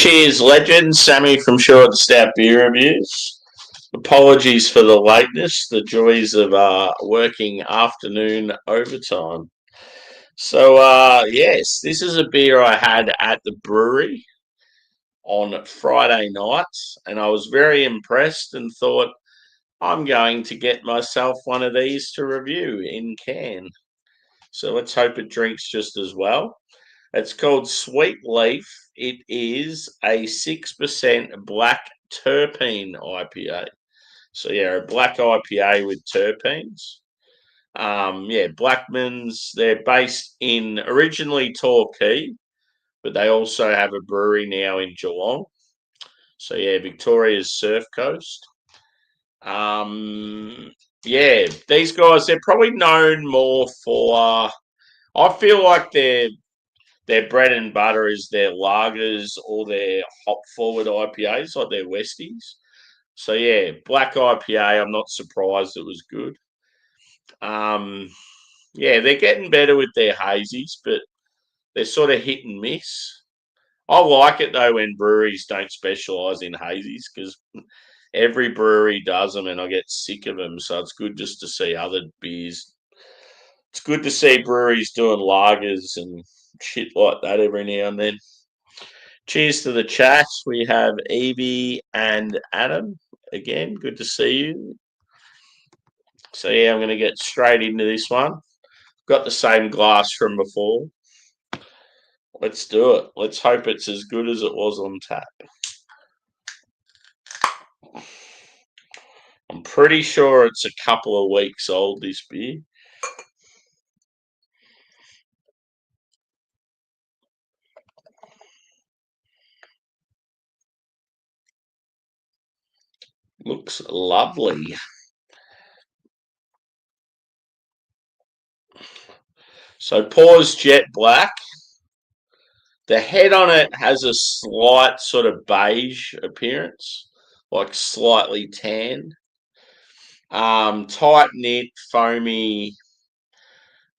Cheers, legends. Sammy from Short Stout Beer Reviews. Apologies for the lateness, the joys of working afternoon overtime. So, yes, this is a beer I had at the brewery on Friday night, and I was very impressed and thought, I'm going to get myself one of these to review in can. So let's hope it drinks just as well. It's called Sweet Leaf. It is a 6% black terpene IPA. So yeah, a black IPA with terpenes. Yeah, Blackmans. They're based in originally Torquay, but they also have a brewery now in Geelong. So yeah, Victoria's surf coast. Yeah, these guys, they're probably known more for. I feel like their bread and butter is their lagers or their hop forward IPAs, like their Westies. So yeah, black IPA. I'm not surprised it was good. Um, yeah, they're getting better with their hazies, but they're sort of hit and miss. I like it though when breweries don't specialise in hazies because every brewery does them, and I get sick of them. So it's good just to see other beers. It's good to see breweries doing lagers and shit like that every now and then. Cheers to the chat. We have Evie and Adam again. Good to see you. So yeah, I'm going to get straight into this one. Got the same glass from before. Let's do it. Let's hope it's as good as it was on tap. I'm pretty sure it's a couple of weeks old, this beer. Looks lovely. So pours jet black. The head on it has a slight sort of beige appearance, like slightly tan. Tight knit, foamy.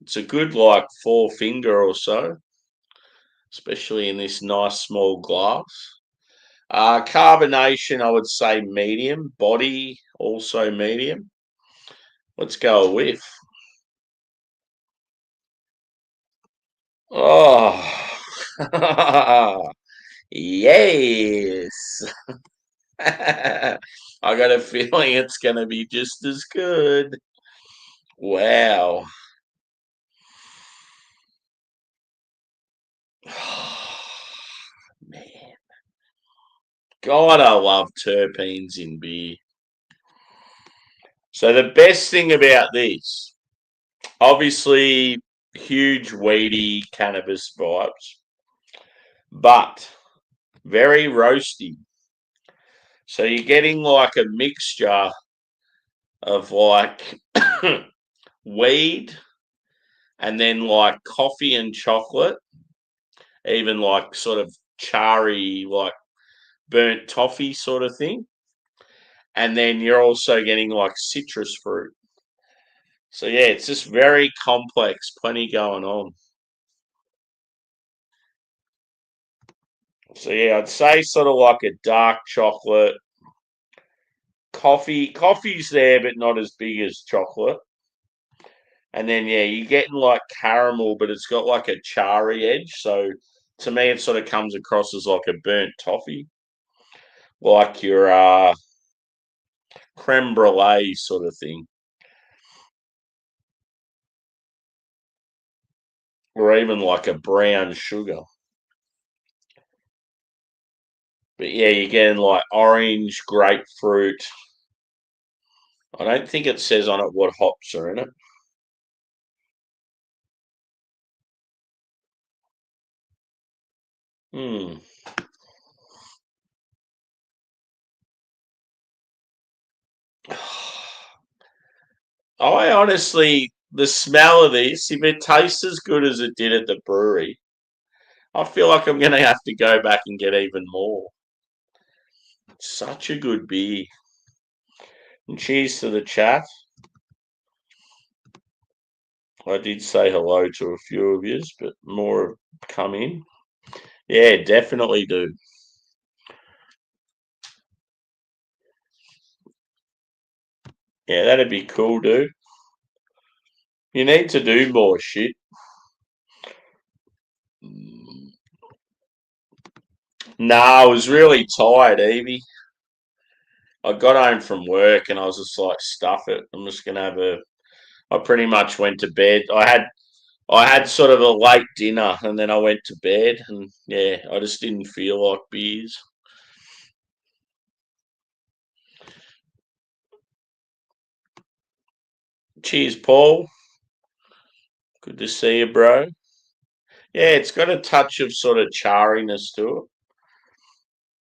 It's a good like 4 finger or so, especially in this nice small glass. Carbonation, I would say medium. Body, also medium. Let's go with. Oh, yes. I got a feeling it's going to be just as good. Wow. Man. God, I love terpenes in beer. So the best thing about this, obviously, huge weedy cannabis vibes, but very roasty. So you're getting like a mixture of like weed and then like coffee and chocolate, even like sort of charry, like burnt toffee sort of thing. And then you're also getting like citrus fruit. So yeah, it's just very complex, plenty going on. So yeah, I'd say sort of like a dark chocolate. Coffee's there, but not as big as chocolate. And then yeah, you're getting like caramel, but it's got like a charry edge. So to me, it sort of comes across as like a burnt toffee, like your creme brulee sort of thing, or even like a brown sugar. But yeah, you're getting like orange, grapefruit. I don't think it says on it what hops are in it. Hmm. I honestly, the smell of this, if it tastes as good as it did at the brewery, I feel like I'm going to have to go back and get even more. Such a good beer. And cheers to the chat. I did say hello to a few of yous, but more have come in. Yeah, definitely do. Yeah, that'd be cool, dude. You need to do more shit. Nah, I was really tired, Evie. I got home from work and I was just like, stuff it. I'm just gonna have a. I pretty much went to bed. I had sort of a late dinner and then I went to bed and yeah, I just didn't feel like beers. Cheers, Paul. Good to see you, bro. Yeah, it's got a touch of sort of charriness to it,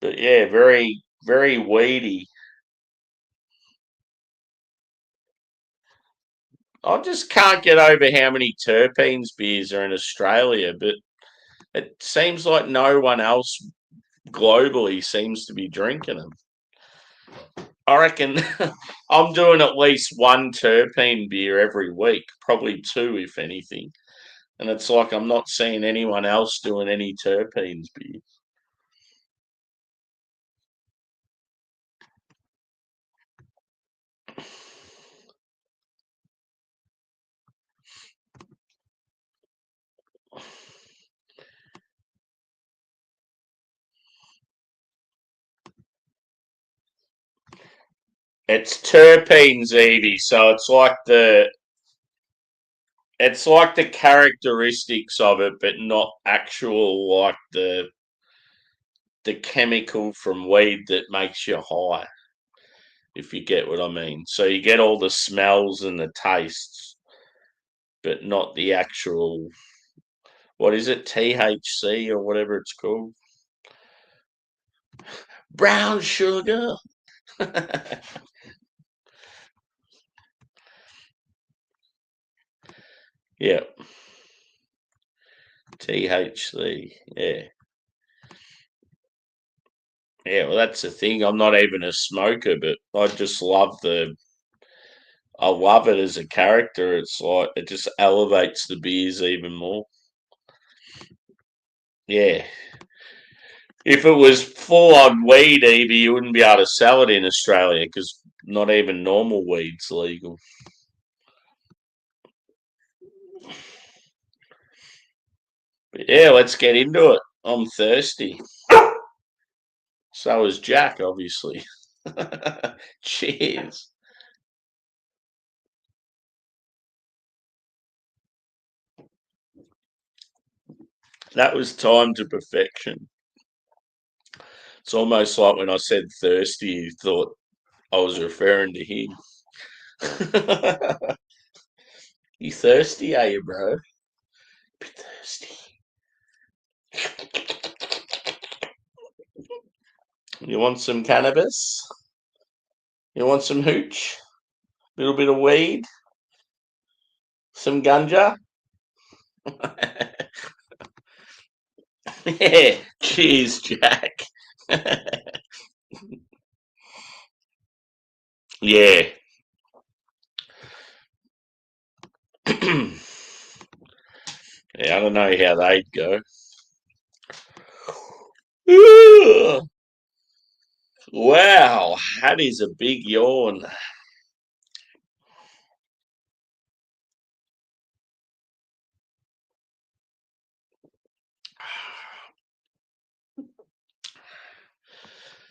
but yeah, very, very weedy. I just can't get over how many terpenes beers are in Australia, but it seems like no one else globally seems to be drinking them. I reckon I'm doing at least one terpene beer every week, probably two if anything. And it's like I'm not seeing anyone else doing any terpenes beer. It's terpenes, Evie, so it's like the characteristics of it, but not actual like the chemical from weed that makes you high, if you get what I mean. So you get all the smells and the tastes, but not the actual what is it, THC or whatever it's called? Brown sugar. Yeah, THC. Yeah. Yeah, well that's the thing. I'm not even a smoker, but I love it as a character. It's like it just elevates the beers even more. Yeah. If it was full on weed, Evie, you wouldn't be able to sell it in Australia because not even normal weed's legal. But yeah, let's get into it. I'm thirsty. So is Jack, obviously. Cheers. That was time to perfection. It's almost like when I said thirsty, you thought I was referring to him. You thirsty, are you, bro? Bit thirsty. You want some cannabis? You want some hooch? A little bit of weed? Some ganja? Yeah. Cheers, Jack. Yeah. Yeah, I don't know how they'd go. Wow, that is a big yawn.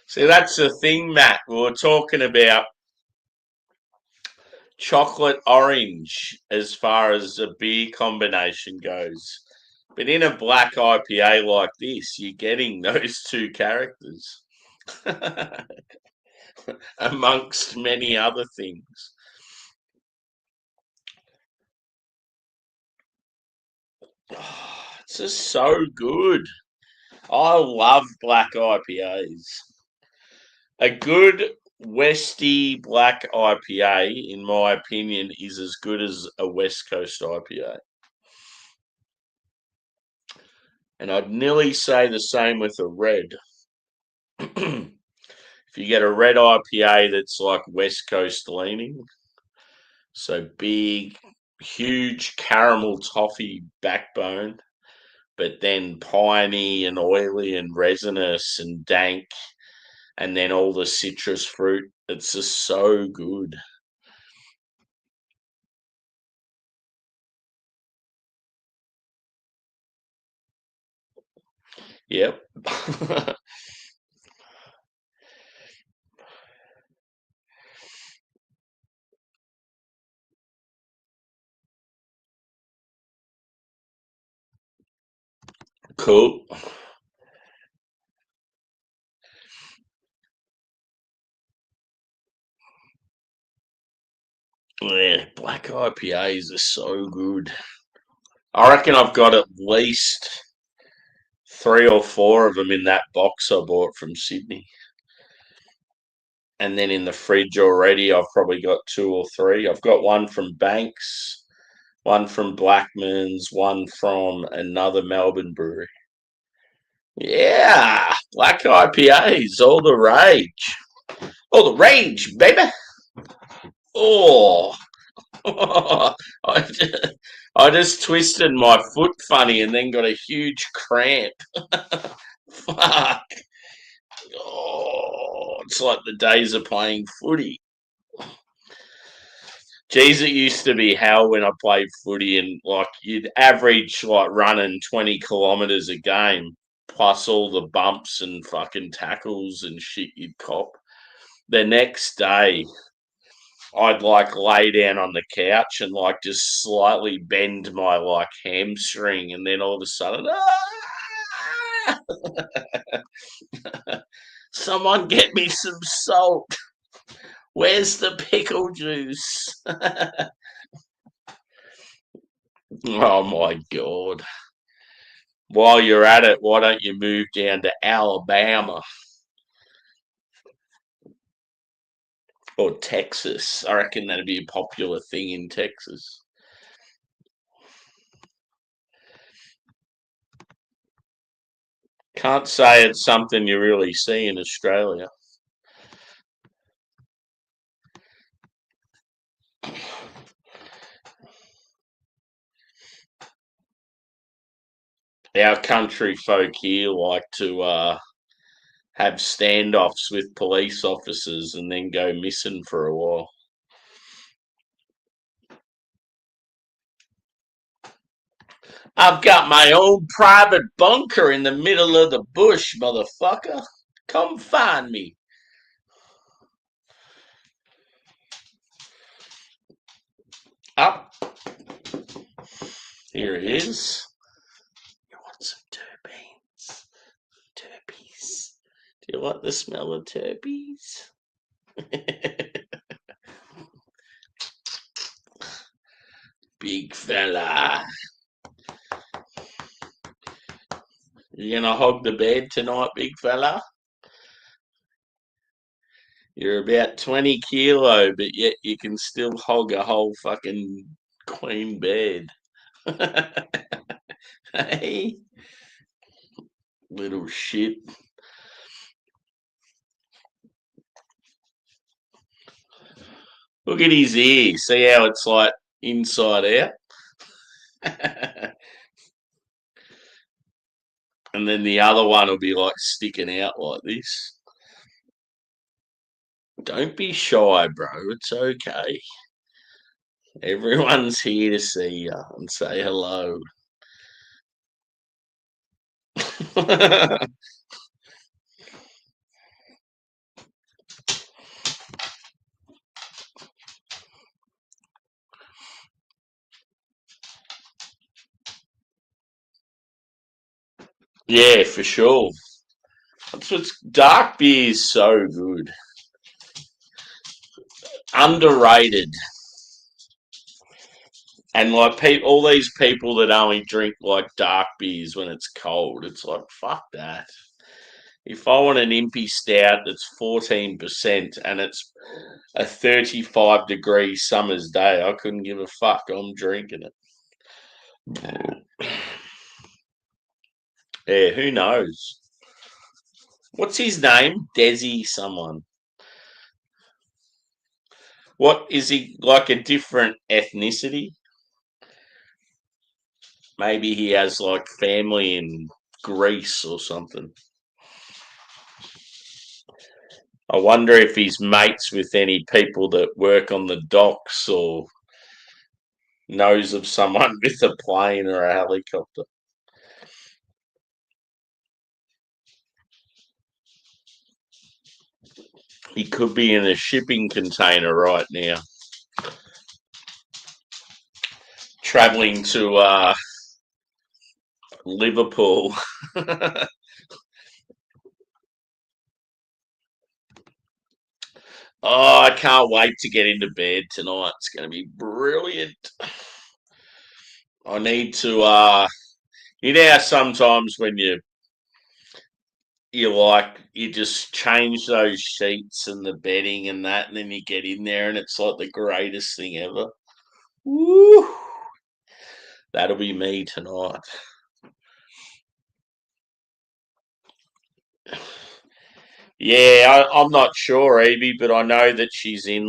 See, that's the thing, Matt. We were talking about chocolate orange as far as a beer combination goes. But in a black IPA like this, you're getting those two characters amongst many other things. Oh, it's just so good. I love black IPAs. A good Westy black IPA, in my opinion, is as good as a West Coast IPA. And I'd nearly say the same with a red. If you get a red IPA that's like West Coast leaning, so big, huge caramel toffee backbone, but then piney and oily and resinous and dank, and then all the citrus fruit. It's just so good. Yep. Cool. Yeah, black IPAs are so good. I reckon I've got at least 3 or 4 of them in that box I bought from Sydney. And then in the fridge already, I've probably got 2 or 3. I've got one from Banks, one from Blackmans, one from another Melbourne brewery. Yeah, black IPAs, all the rage. All the rage, baby. Oh, I just, I just twisted my foot funny and then got a huge cramp. Fuck. Oh, it's like the days of playing footy. Geez, it used to be hell when I played footy, and like you'd average like running 20 kilometres a game, plus all the bumps and fucking tackles and shit you'd cop. The next day, I'd like lay down on the couch and like just slightly bend my like hamstring, and then all of a sudden, someone get me some salt. Where's the pickle juice? Oh my god. While you're at it, why don't you move down to Alabama or Texas? I reckon that'd be a popular thing in Texas. Can't say it's something you really see in Australia. Our country folk here like to have standoffs with police officers and then go missing for a while. I've got my own private bunker in the middle of the bush, motherfucker. Come find me. Up. Here it is. You want some terpenes? Terpenes. Do you like the smell of terpenes? Big fella. You gonna hog the bed tonight, big fella? You're about 20 kilo, but yet you can still hog a whole fucking queen bed. Hey, little shit. Look at his ear. See how it's like inside out? And then the other one will be like sticking out like this. Don't be shy, bro. It's okay. Everyone's here to see you and say hello. Yeah, for sure. That's what's dark beer is so good. Underrated. And like people, all these people that only drink like dark beers when it's cold, it's like fuck that. If I want an impy stout that's 14% and it's a 35-degree summer's day, I couldn't give a fuck. I'm drinking it. Yeah, who knows? What's his name? Desi someone. What is he like a different ethnicity? Maybe he has like family in Greece or something. I wonder if he's mates with any people that work on the docks or knows of someone with a plane or a helicopter. He could be in a shipping container right now, travelling to Liverpool. Oh, I can't wait to get into bed tonight. It's going to be brilliant. I need to, you know, how sometimes when you just change those sheets and the bedding and that, and then you get in there and it's like the greatest thing ever. Woo! That'll be me tonight. Yeah, I'm not sure, Evie, but I know that she's in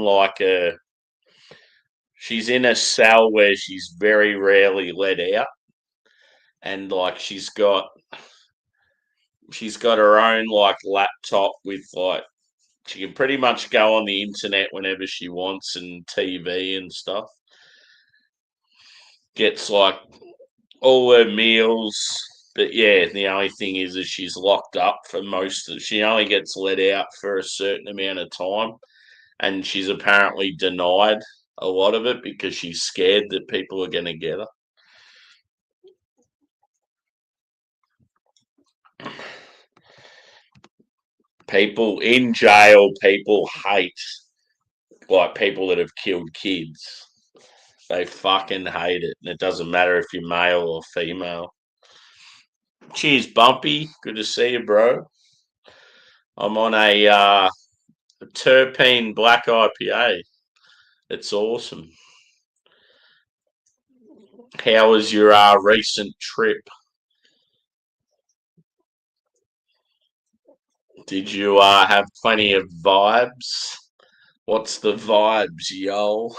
a cell where she's very rarely let out, and like she's got her own like laptop with like she can pretty much go on the internet whenever she wants and TV and stuff. Gets like all her meals. But yeah, the only thing is she's locked up for most of. She only gets let out for a certain amount of time, and she's apparently denied a lot of it because she's scared that people are going to get her. People in jail, people hate like people that have killed kids. They fucking hate it, and it doesn't matter if you're male or female. Cheers, Bumpy. Good to see you, bro. I'm on a Terpene Black IPA. It's awesome. How was your recent trip? Did you have plenty of vibes? What's the vibes, yo?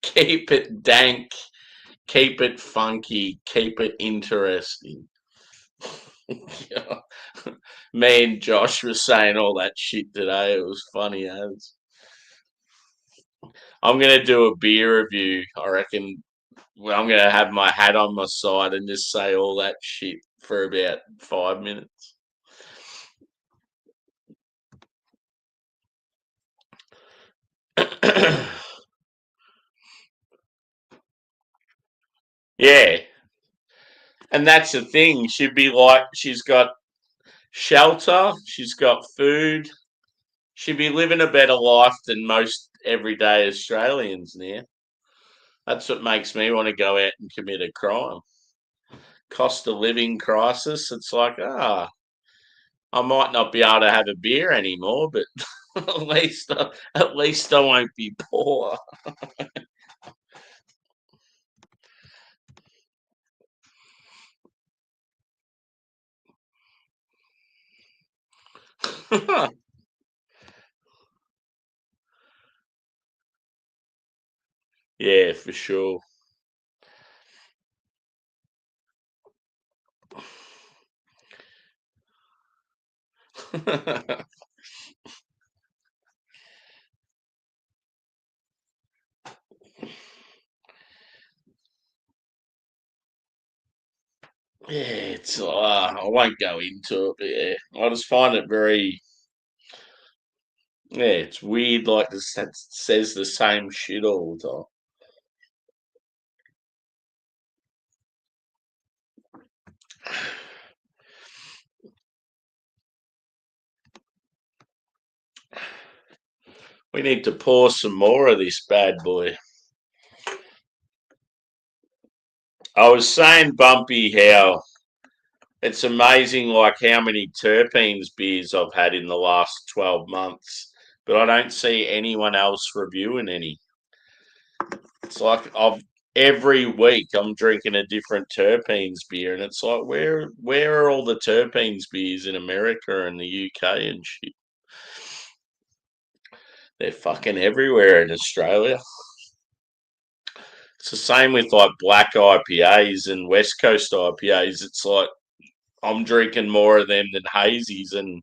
Keep it dank, keep it funky, keep it interesting. Yeah. Me and Josh were saying all that shit today. It was funny as. I'm gonna do a beer review. I reckon. Well, I'm gonna have my hat on my side and just say all that shit for about 5 minutes. Yeah, and that's the thing. She'd be like, she's got shelter, she's got food. She'd be living a better life than most everyday Australians now. That's what makes me want to go out and commit a crime. Cost of living crisis. It's like, I might not be able to have a beer anymore, but at least I won't be poor. Yeah, for sure. Yeah, it's I won't go into it, but yeah, I just find it very it's weird. Like this says the same shit all the time. We need to pour some more of this bad boy. I was saying, Bumpy, how it's amazing, like how many terpenes beers I've had in the last 12 months, but I don't see anyone else reviewing any. It's like every week I'm drinking a different terpenes beer, and it's like where are all the terpenes beers in America and the UK and shit? They're fucking everywhere in Australia. It's the same with like black IPAs and West Coast IPAs. It's like I'm drinking more of them than hazies, and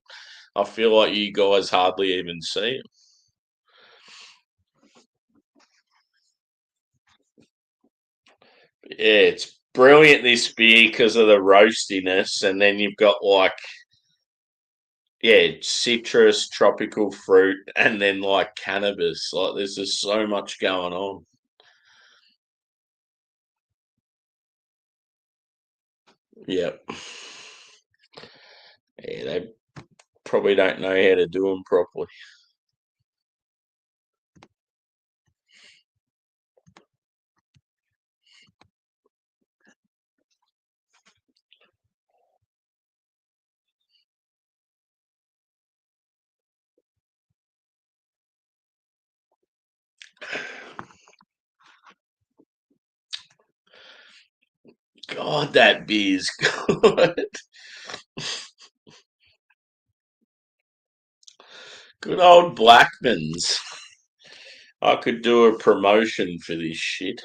I feel like you guys hardly even see it. Yeah, it's brilliant this beer because of the roastiness, and then you've got like yeah, citrus, tropical fruit, and then like cannabis. Like there's just so much going on. Yep. Yeah, they probably don't know how to do them properly. God, that beer's good. Good old Blackmans. I could do a promotion for this shit.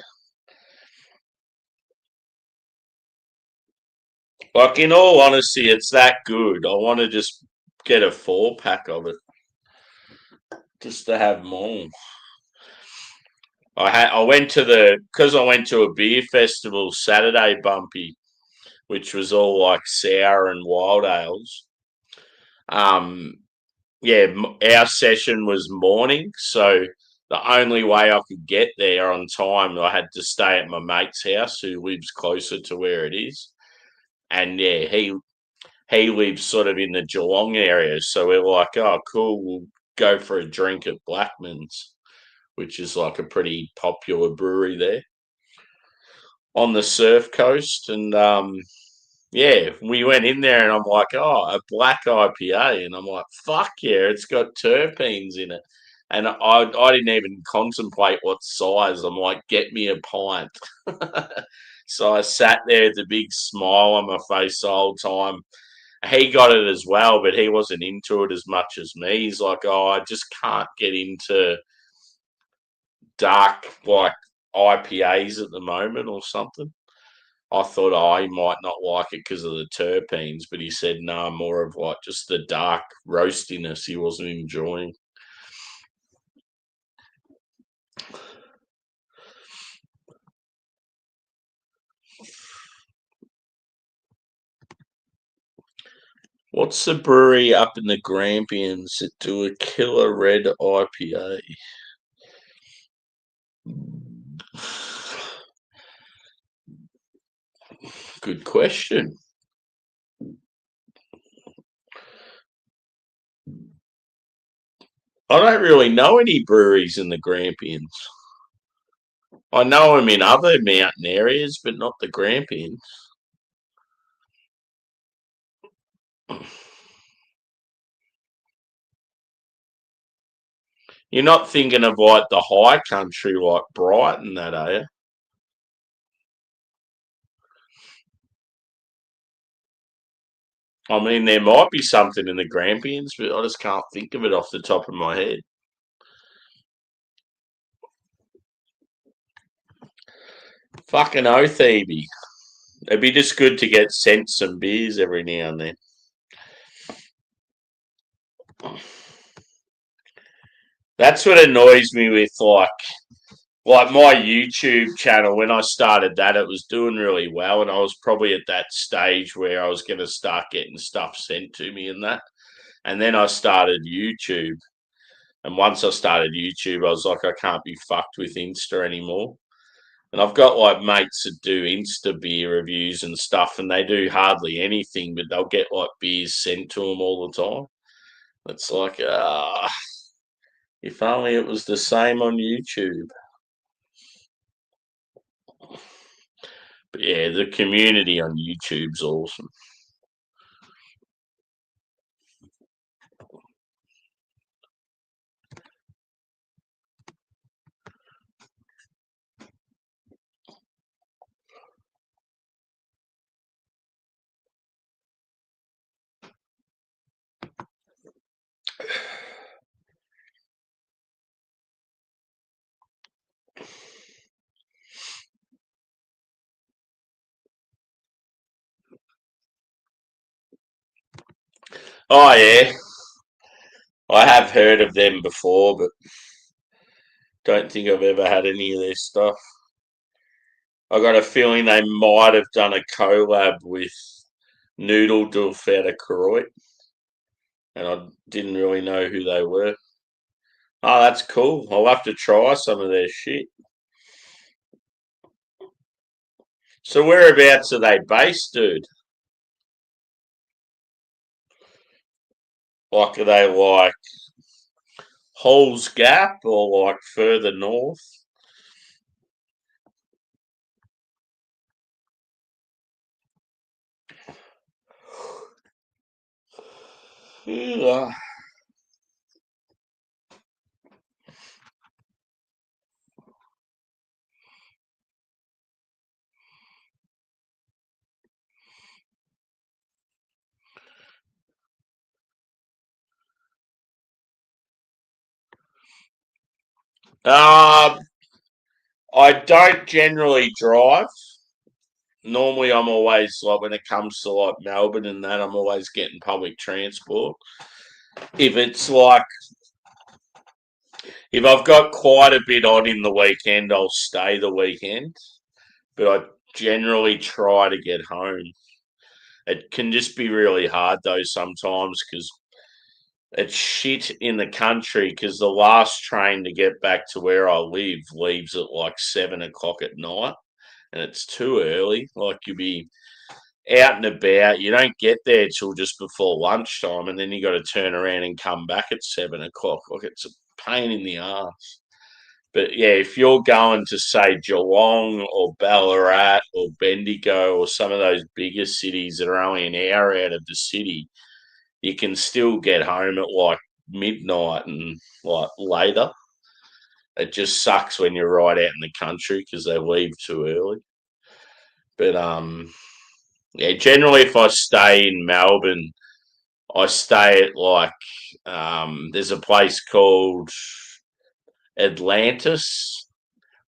Like, in all honesty, it's that good. I want to just get a 4 pack of it just to have more. I went to I went to a beer festival Saturday, Bumpy, which was all like sour and wild ales. Um, yeah, our session was morning, so the only way I could get there on time, I had to stay at my mate's house who lives closer to where it is. And yeah, he lives sort of in the Geelong area, so we're like, oh, cool, we'll go for a drink at Blackmans, which is like a pretty popular brewery there on the surf coast. And yeah, we went in there and I'm like, oh, a black IPA. And I'm like, fuck yeah, it's got terpenes in it. And I didn't even contemplate what size. I'm like, get me a pint. So I sat there with a big smile on my face the whole time. He got it as well, but he wasn't into it as much as me. He's like, oh, I just can't get into dark like IPAs at the moment or something. I thought, oh, he might not like it because of the terpenes, but he said, no, more of like just the dark roastiness he wasn't enjoying. What's the brewery up in the Grampians that do a killer red IPA? Good question. I don't really know any breweries in the Grampians. I know them in other mountain areas, but not the Grampians. You're not thinking of like the high country like Brighton, that are you? I mean, there might be something in the Grampians, but I just can't think of it off the top of my head. Fucking oath, Evie. It'd be just good to get sent some beers every now and then. That's what annoys me with like my YouTube channel. When I started that, it was doing really well, and I was probably at that stage where I was going to start getting stuff sent to me and that. And then I started YouTube, and once I started YouTube, I was like, I can't be fucked with Insta anymore. And I've got like mates that do Insta beer reviews and stuff, and they do hardly anything, but they'll get like beers sent to them all the time. It's like, if only it was the same on YouTube. But yeah, the community on YouTube's awesome. Oh yeah, I have heard of them before, but don't think I've ever had any of their stuff. I got a feeling they might have done a collab with Noodle Doof out of Koroit. and I didn't really know who they were. Oh, that's cool. I'll have to try some of their shit. So whereabouts are they based, dude? Like, are they like Halls Gap or like further north? Yeah. Uh, I don't generally drive. Normally, I'm always like when it comes to like Melbourne and that, I'm always getting public transport. If it's like if I've got quite a bit on in the weekend, I'll stay the weekend. But I generally try to get home. It can just be really hard though sometimes because it's shit in the country because the last train to get back to where I live leaves at like 7 o'clock at night, and it's too early. Like you'll be out and about, you don't get there till just before lunchtime, and then you got to turn around and come back at 7 o'clock. Like it's a pain in the ass. But yeah, if you're going to say Geelong or Ballarat or Bendigo or some of those bigger cities that are only an hour out of the city, you can still get home at like midnight and like later. It just sucks when you're right out in the country because they leave too early. But yeah, generally if I stay in Melbourne, I stay at like there's a place called Atlantis,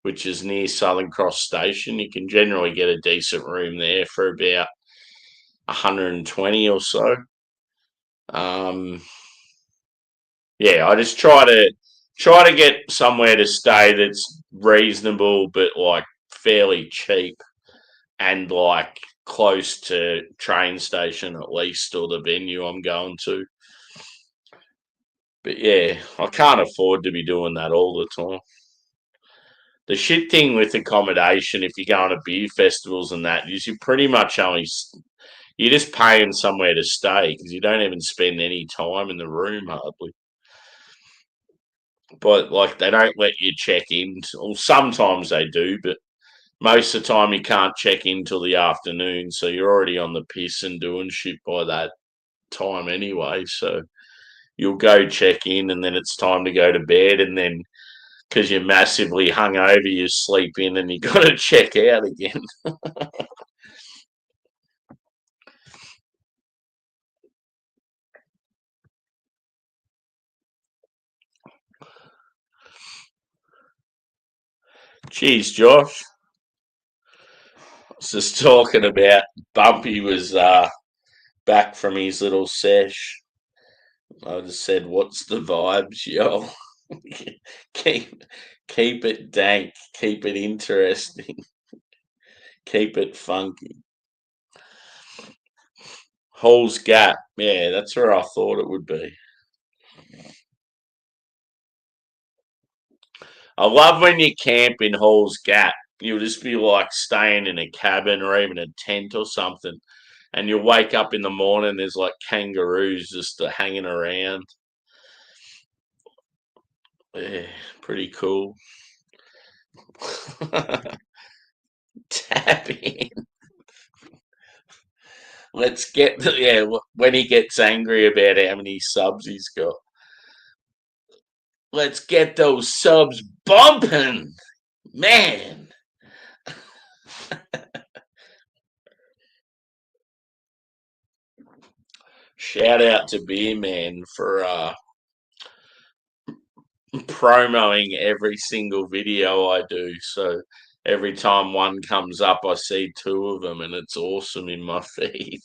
which is near Southern Cross Station. You can generally get a decent room there for about 120 or so. Um, yeah, I just try to get somewhere to stay that's reasonable but like fairly cheap and like close to train station at least or the venue I'm going to. But yeah, I can't afford to be doing that all the time. The shit thing with accommodation, if you're going to beer festivals and that, is you pretty much only you're just paying somewhere to stay because you don't even spend any time in the room hardly. But like they don't let you check in. Well, sometimes they do, but most of the time you can't check in till the afternoon, so you're already on the piss and doing shit by that time anyway. So you'll go check in, and then it's time to go to bed, and then because you're massively hungover, you sleep in, and you got to check out again. Jeez, Josh, I was just talking about Bumpy was back from his little sesh. I just said, "What's the vibes, yo? keep keep it dank, keep it interesting, keep it funky." Hall's Gap, yeah, that's where I thought it would be. I love when you camp in Hall's Gap. You'll just be like staying in a cabin or even a tent or something, and you'll wake up in the morning. There's like kangaroos just hanging around. Yeah, pretty cool. Tap in. Let's get yeah. When he gets angry about how many subs he's got, let's get those subs bumping, man. Shout out to Beer Man for promoing every single video I do. So every time one comes up, I see two of them, and it's awesome in my feed.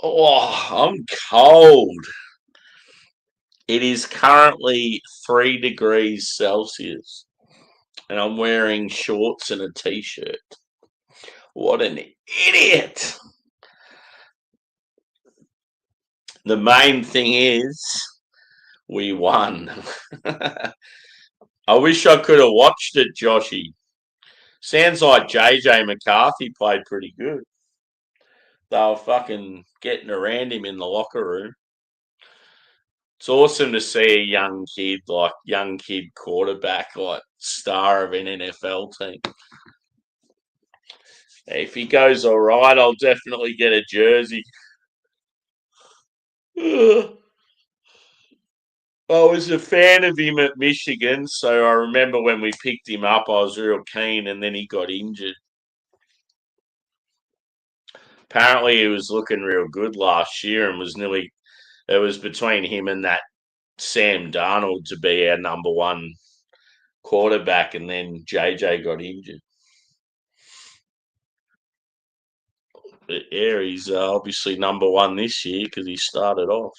Oh, I'm cold. It is currently 3 degrees Celsius, and I'm wearing shorts and a t-shirt. What an idiot. The main thing is we won. I wish I could have watched it, Joshy. Sounds like JJ McCarthy played pretty good. They were fucking getting around him in the locker room. It's awesome to see a young kid quarterback, like star of an NFL team. If he goes all right, I'll definitely get a jersey. I was a fan of him at Michigan, so I remember when we picked him up, I was real keen, and then he got injured. Apparently, he was looking real good last year and it was between him and that Sam Darnold to be our number one quarterback, and then JJ got injured. But yeah, he's obviously number one this year because he started off.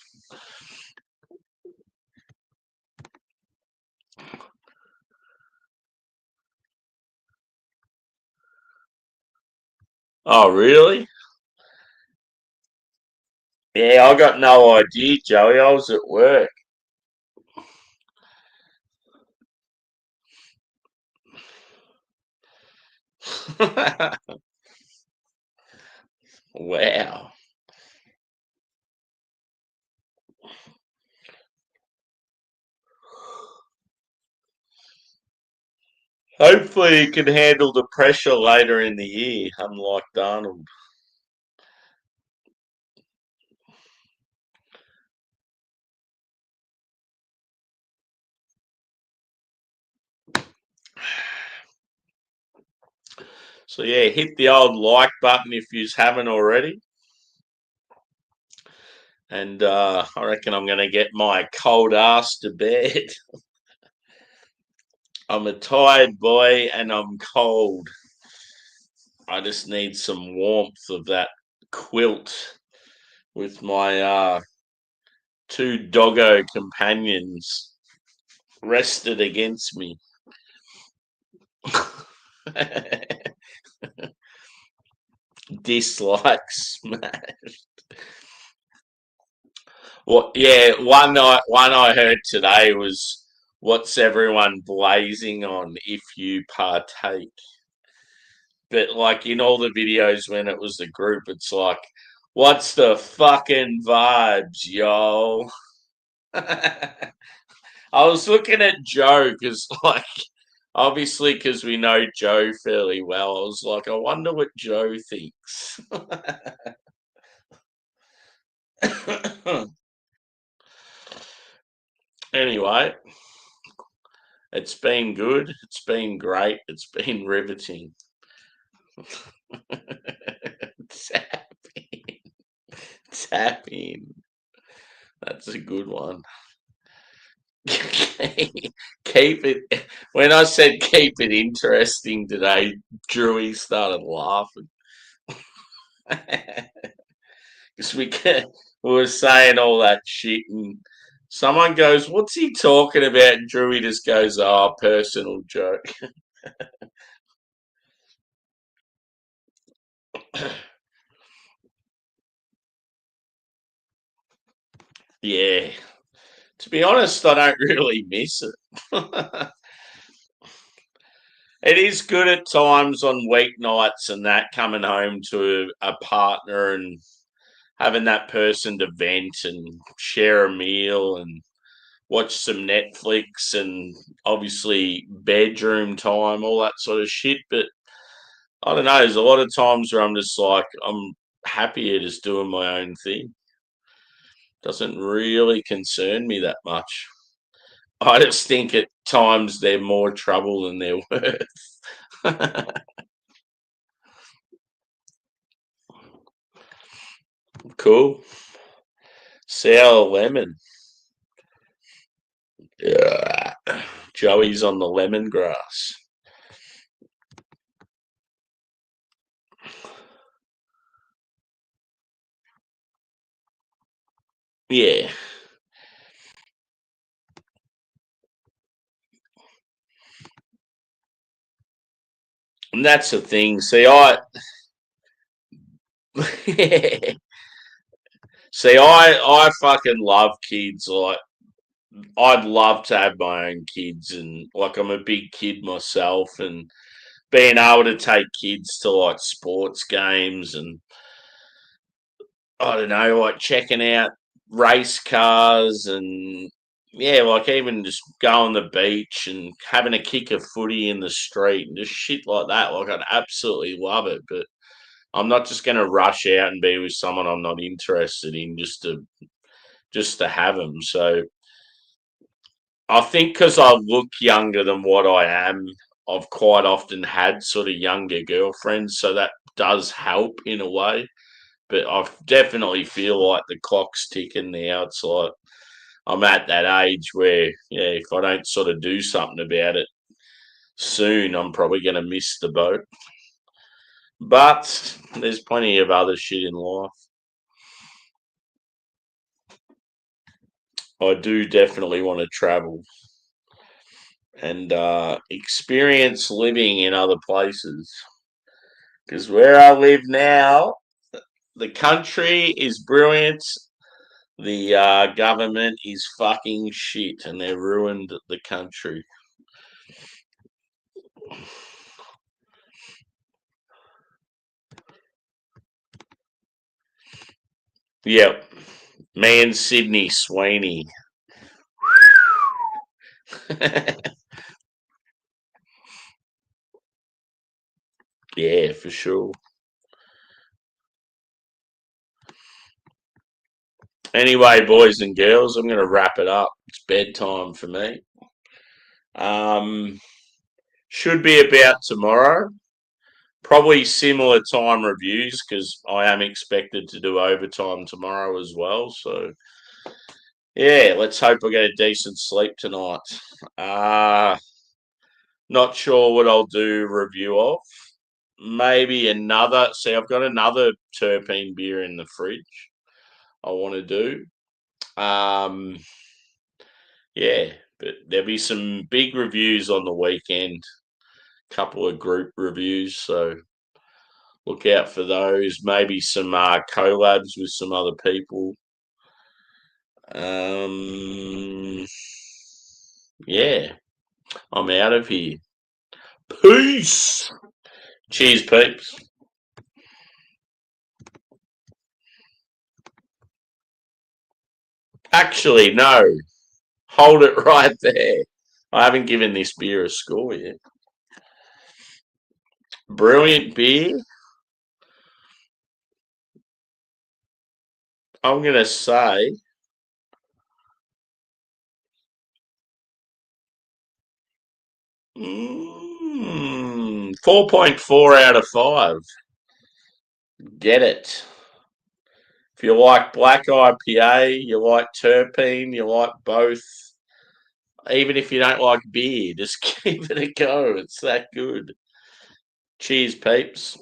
Oh, really? Yeah, I got no idea, Joey. I was at work. Wow. Hopefully, he can handle the pressure later in the year, unlike Darnold. So, yeah, hit the old like button if you haven't already. And I reckon I'm going to get my cold ass to bed. I'm a tired boy and I'm cold. I just need some warmth of that quilt with my two doggo companions rested against me. Dislikes smash. Well, yeah, one I heard today was what's everyone blazing on if you partake. But like in all the videos when it was the group, it's like, what's the fucking vibes, yo? I was looking at Joe because, like, obviously, because we know Joe fairly well, I was like, I wonder what Joe thinks. Anyway, it's been good. It's been great. It's been riveting. Tapping. Tapping. That's a good one. Keep it. When I said keep it interesting today, Drewy started laughing. Because we were saying all that shit, and someone goes, "What's he talking about?" And Drewy just goes, "Oh, personal joke." Yeah. To be honest, I don't really miss it. It is good at times on weeknights and that coming home to a partner and having that person to vent and share a meal and watch some Netflix and obviously bedroom time, all that sort of shit. But I don't know, there's a lot of times where I'm just like, I'm happier just doing my own thing. Doesn't really concern me that much. I just think at times they're more trouble than they're worth. Cool. Sour lemon. Yeah. Joey's on the lemongrass. Yeah. And that's the thing. See, See, I fucking love kids. Like, I'd love to have my own kids, and like, I'm a big kid myself, and being able to take kids to like sports games and I don't know, like checking out race cars and yeah, like even just go on the beach and having a kick of footy in the street and just shit like that. Like I'd absolutely love it, but I'm not just going to rush out and be with someone I'm not interested in just to have them. So I think because I look younger than what I am, I've quite often had sort of younger girlfriends, so that does help in a way. But I definitely feel like the clock's ticking now. It's like I'm at that age where, yeah, if I don't sort of do something about it soon, I'm probably going to miss the boat. But there's plenty of other shit in life. I do definitely want to travel and experience living in other places. Because where I live now, the country is brilliant. The government is fucking shit, and they've ruined the country. Yep, man, Sydney Sweeney. Yeah, for sure. Anyway, boys and girls, I'm going to wrap it up. It's bedtime for me. Um, should be about tomorrow. Probably similar time reviews because I am expected to do overtime tomorrow as well. So yeah, let's hope I get a decent sleep tonight. Uh not sure what I'll do review of. Maybe another. See, I've got another Terpene beer in the fridge. I want to do. Um, yeah, but there'll be some big reviews on the weekend. Couple of group reviews, so look out for those. Maybe some collabs with some other people. Yeah, I'm out of here. Peace. Cheers, peeps. Actually, no. Hold it right there. I haven't given this beer a score yet. Brilliant beer. I'm going to say 4.4 out of 5. Get it. If you like black IPA, you like terpene, you like both. Even if you don't like beer, just give it a go. It's that good. Cheers, peeps.